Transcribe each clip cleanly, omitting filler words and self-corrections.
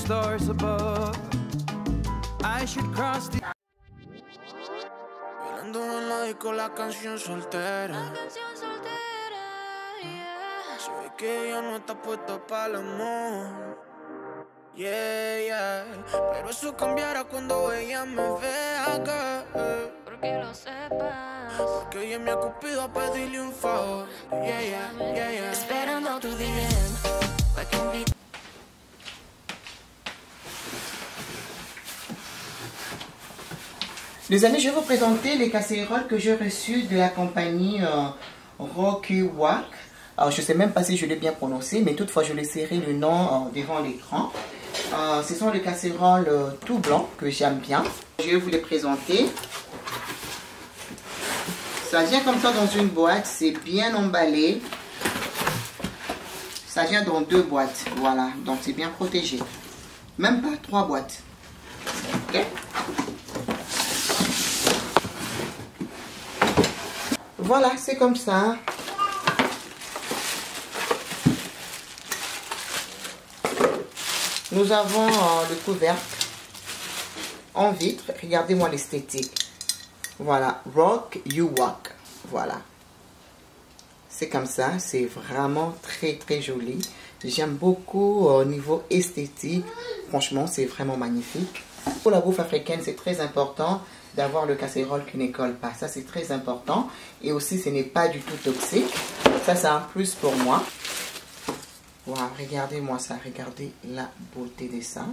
stars above. I should cross the... Bailando en la disco la canción soltera. Se ve que ella no está puesta para el amor. Yeah, yeah. Pero eso cambiará cuando ella me vea acá. Porque lo sepas. Porque ella me ha cupido a pedirle un favor. Yeah, yeah, yeah, yeah. Esperando tu DM. Pa' que invite. Les amis, je vais vous présenter les casseroles que j'ai reçues de la compagnie Rokuwak. Alors, je ne sais même pas si je l'ai bien prononcé, mais toutefois, je laisserai le nom devant l'écran. Ce sont des casseroles tout blancs que j'aime bien. Je vais vous les présenter. Ça vient comme ça dans une boîte, c'est bien emballé. Ça vient dans 2 boîtes, voilà, donc c'est bien protégé. Même pas 3 boîtes. Ok. Voilà, c'est comme ça. Nous avons le couvercle en vitre. Regardez-moi l'esthétique. Voilà, Rokuwak. Voilà. C'est comme ça. C'est vraiment très très joli. J'aime beaucoup au niveau esthétique. Franchement, c'est vraiment magnifique. Pour la bouffe africaine, c'est très important d'avoir le casserole qui ne colle pas. Ça, c'est très important. Et aussi, ce n'est pas du tout toxique. Ça, c'est un plus pour moi. Wow, regardez-moi ça. Regardez la beauté de ça.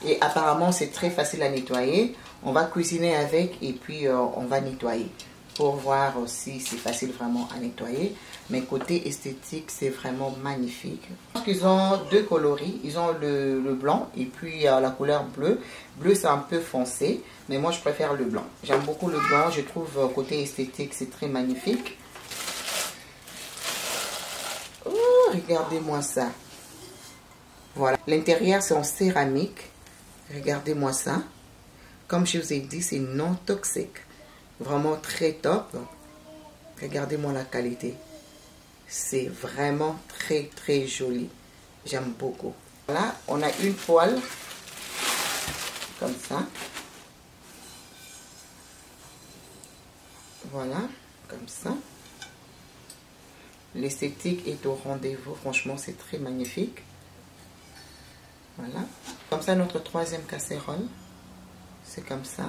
Et apparemment, c'est très facile à nettoyer. On va cuisiner avec et puis on va nettoyer. Pour voir si c'est facile vraiment à nettoyer. Mais côté esthétique, c'est vraiment magnifique. Ils ont 2 coloris. Ils ont le blanc et puis la couleur bleue. Bleu, c'est un peu foncé. Mais moi, je préfère le blanc. J'aime beaucoup le blanc. Je trouve côté esthétique, c'est très magnifique. Oh, regardez-moi ça. Voilà. L'intérieur, c'est en céramique. Regardez-moi ça. Comme je vous ai dit, c'est non toxique. Vraiment très top. Regardez-moi la qualité. C'est vraiment très très joli. J'aime beaucoup. Voilà, on a une poêle. Comme ça. Voilà, comme ça. L'esthétique est au rendez-vous. Franchement, c'est très magnifique. Voilà. Comme ça, notre 3e casserole. C'est comme ça.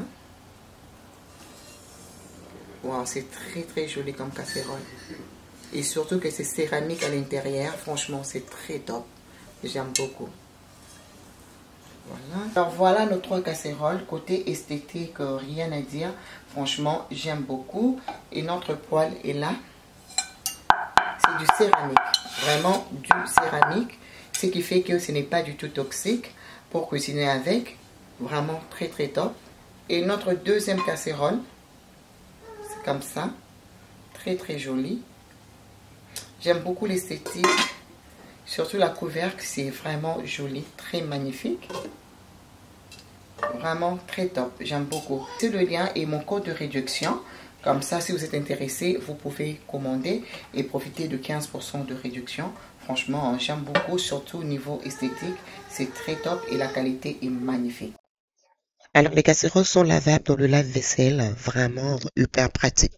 Wow, c'est très très joli comme casserole. Et surtout que c'est céramique à l'intérieur. Franchement, c'est très top. J'aime beaucoup. Voilà. Alors voilà nos 3 casseroles. Côté esthétique, rien à dire. Franchement, j'aime beaucoup. Et notre poêle est là. C'est du céramique. Vraiment du céramique. Ce qui fait que ce n'est pas du tout toxique pour cuisiner avec. Vraiment très très top. Et notre 2e casserole. C'est comme ça. Très très joli. J'aime beaucoup l'esthétique. Surtout la couvercle, c'est vraiment joli. Très magnifique. Vraiment très top. J'aime beaucoup. C'est le lien et mon code de réduction. Comme ça, si vous êtes intéressé, vous pouvez commander et profiter de 15% de réduction. Franchement, j'aime beaucoup. Surtout au niveau esthétique. C'est très top et la qualité est magnifique. Alors, les casseroles sont lavables dans le lave-vaisselle. Vraiment hyper pratique.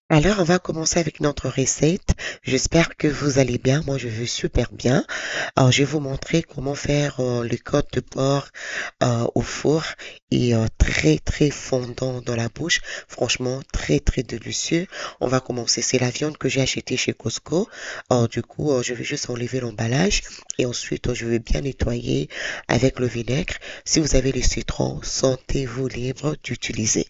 Alors, on va commencer avec notre recette. J'espère que vous allez bien. Moi, je vais super bien. Alors, je vais vous montrer comment faire le côte de porc au four et très, très fondant dans la bouche. Franchement, très, très délicieux. On va commencer. C'est la viande que j'ai achetée chez Costco. Alors, du coup, je vais juste enlever l'emballage et ensuite, je vais bien nettoyer avec le vinaigre. Si vous avez le citron, sentez-vous libre d'utiliser.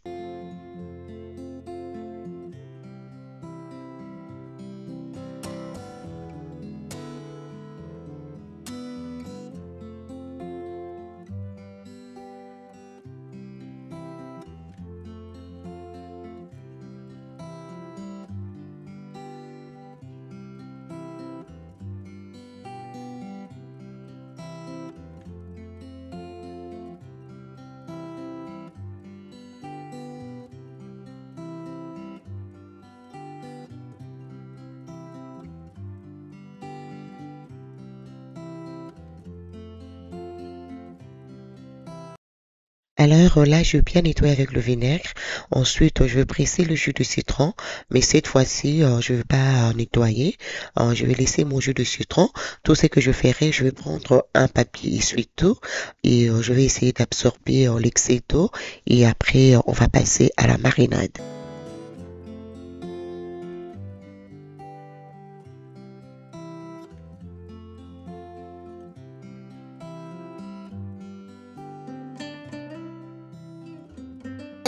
Alors là, je vais bien nettoyer avec le vinaigre. Ensuite, je vais presser le jus de citron. Mais cette fois-ci, je ne vais pas nettoyer. Je vais laisser mon jus de citron. Tout ce que je ferai, je vais prendre un papier essuie-tout et je vais essayer d'absorber l'excès d'eau. Et après, on va passer à la marinade.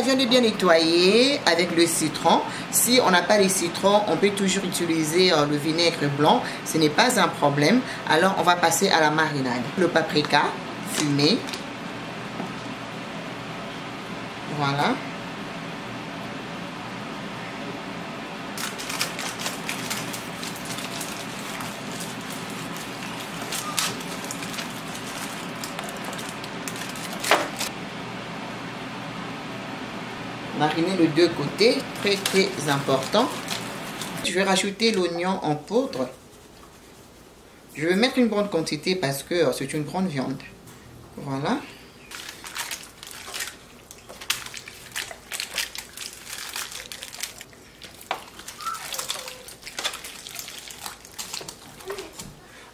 Je l'ai bien nettoyé avec le citron. Si on n'a pas les citrons, on peut toujours utiliser le vinaigre blanc. Ce n'est pas un problème. Alors, on va passer à la marinade. Le paprika fumé. Voilà. Mariner les deux côtés, très très important. Je vais rajouter l'oignon en poudre. Je vais mettre une bonne quantité parce que c'est une grande viande. Voilà.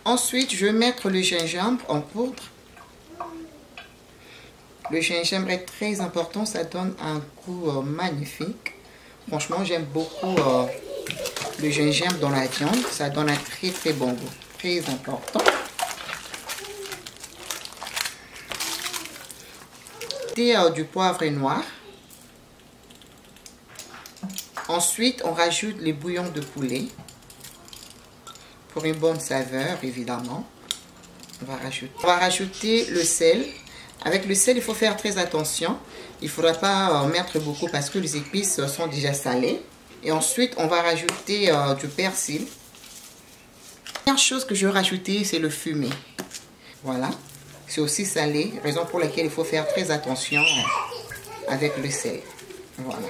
Ensuite, je vais mettre le gingembre en poudre. Le gingembre est très important, ça donne un goût magnifique. Franchement, j'aime beaucoup le gingembre dans la viande. Ça donne un très très bon goût, très important. Du poivre noir. Ensuite, on rajoute les bouillons de poulet. Pour une bonne saveur, évidemment. On va rajouter le sel. Avec le sel, il faut faire très attention. Il ne faudra pas mettre beaucoup parce que les épices sont déjà salées. Et ensuite, on va rajouter du persil. La première chose que je vais rajouter, c'est le fumé. Voilà. C'est aussi salé, raison pour laquelle il faut faire très attention avec le sel. Voilà.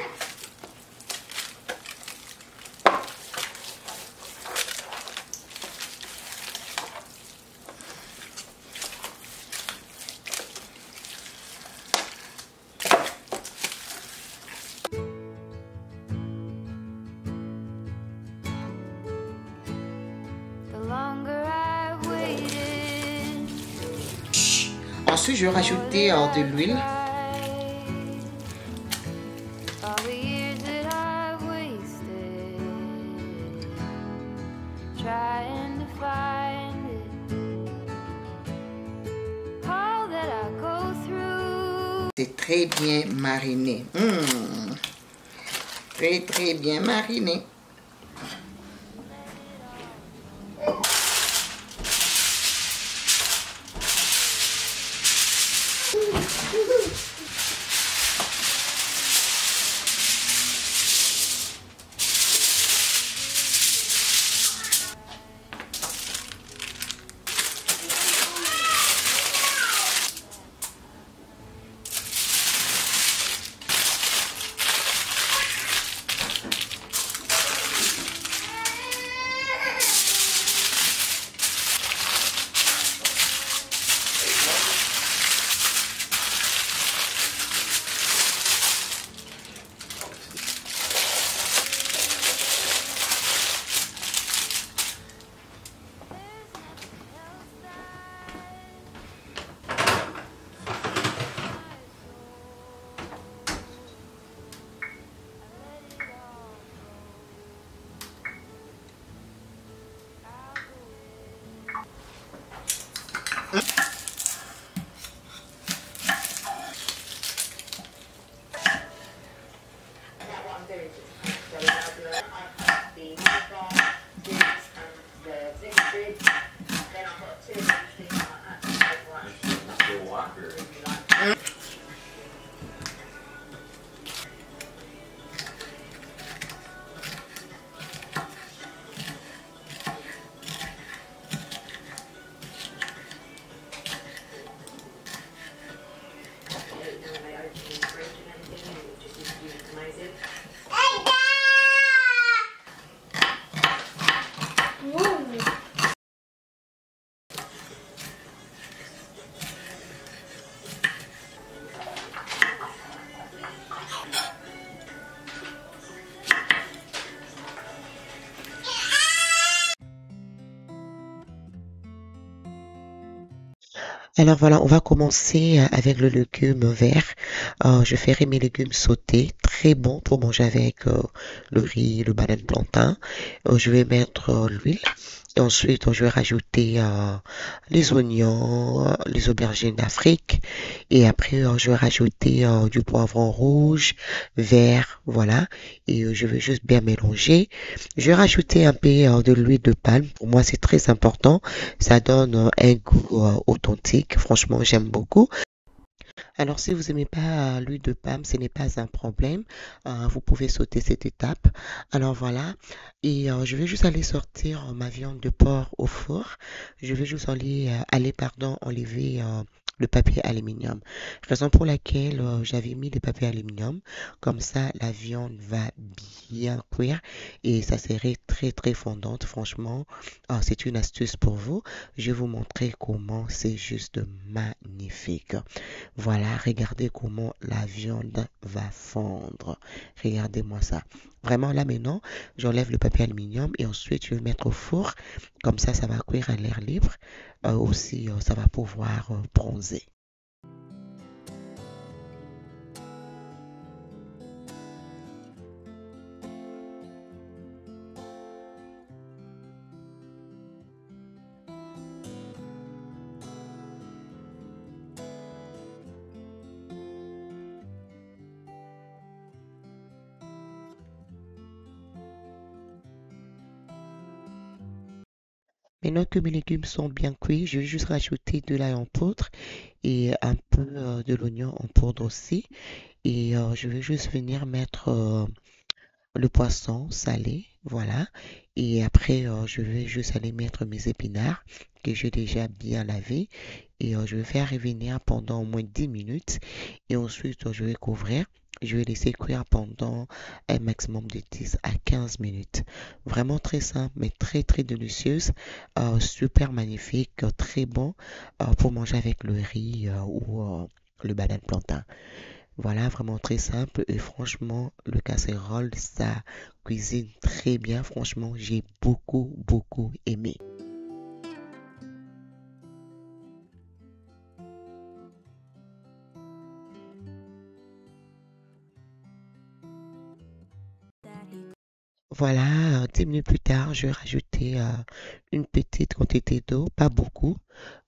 Ensuite, je vais rajouter de l'huile. C'est très bien mariné. Très très bien mariné. Alors voilà, on va commencer avec le légume vert. Je ferai mes légumes sautés, très bon pour manger avec le riz, le banane plantain. Je vais mettre l'huile et ensuite je vais rajouter les oignons, les aubergines d'Afrique et après je vais rajouter du poivron rouge, vert, voilà. Et je vais juste bien mélanger. Je vais rajouter un peu de l'huile de palme. Pour moi, c'est très important. Ça donne un goût authentique. Franchement, j'aime beaucoup. Alors, si vous n'aimez pas l'huile de palme, ce n'est pas un problème. Vous pouvez sauter cette étape. Alors voilà. Et je vais juste aller sortir ma viande de porc au four. Je vais juste pardon, enlever le papier aluminium. Raison pour laquelle j'avais mis le papier aluminium. Comme ça, la viande va bien cuire et ça serait très très fondante. Franchement, c'est une astuce pour vous. Je vais vous montrer comment c'est juste magnifique. Voilà, regardez comment la viande va fondre. Regardez-moi ça. Vraiment, là maintenant, j'enlève le papier aluminium et ensuite je vais le mettre au four. Comme ça va cuire à l'air libre. Aussi, ça va pouvoir bronzer. Maintenant que mes légumes sont bien cuits, je vais juste rajouter de l'ail en poudre et un peu de l'oignon en poudre aussi. Et je vais juste venir mettre le poisson salé, voilà. Et après, je vais juste aller mettre mes épinards que j'ai déjà bien lavé. Et je vais faire revenir pendant au moins 10 minutes. Et ensuite, je vais couvrir. Je vais laisser cuire pendant un maximum de 10 à 15 minutes. Vraiment très simple, mais très très délicieuse. Super magnifique, très bon pour manger avec le riz ou le banane plantain. Voilà, vraiment très simple et franchement, le casserole, ça cuisine très bien. Franchement, j'ai beaucoup aimé. Voilà, 10 minutes plus tard, je vais rajouter une petite quantité d'eau, pas beaucoup.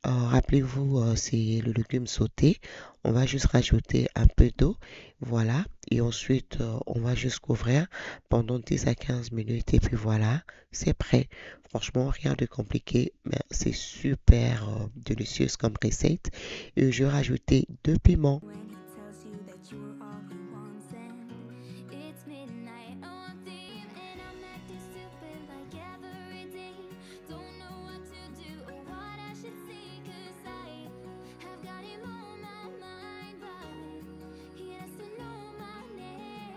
Rappelez-vous, c'est le légume sauté. On va juste rajouter un peu d'eau. Voilà. Et ensuite, on va juste couvrir pendant 10 à 15 minutes. Et puis voilà, c'est prêt. Franchement, rien de compliqué, mais c'est super délicieux comme recette. Et je vais rajouter 2 piments. When he tells you that you were all he wants and it's midnight. Oh, I'm thinking and I'm acting stupid like every day. Don't know what to do or what I should say, 'cause I have got him on my mind, but he has to know my name.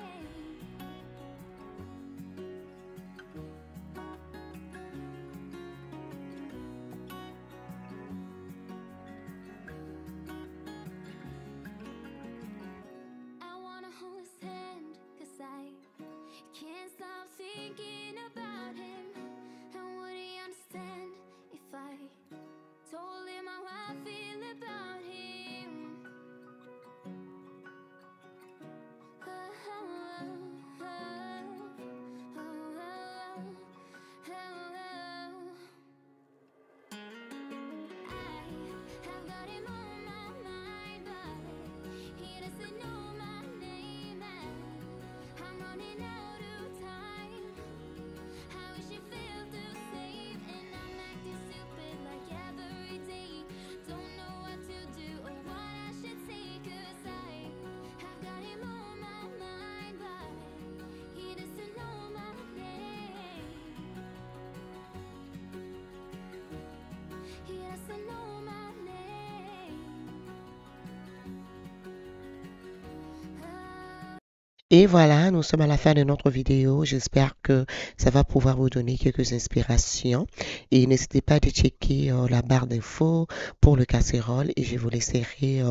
Et voilà, nous sommes à la fin de notre vidéo. J'espère que ça va pouvoir vous donner quelques inspirations. Et n'hésitez pas de checker la barre d'infos pour le casserole et je vous laisserai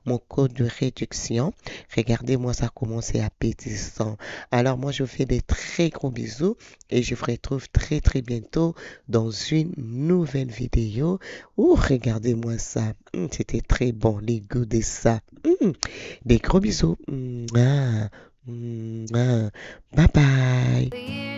mon code de réduction. Regardez-moi, ça commence à appétissant. Alors moi, je vous fais des très gros bisous et je vous retrouve très très bientôt dans une nouvelle vidéo. Oh, regardez-moi ça. C'était très bon, les goûts de ça. Des gros bisous. Bye bye.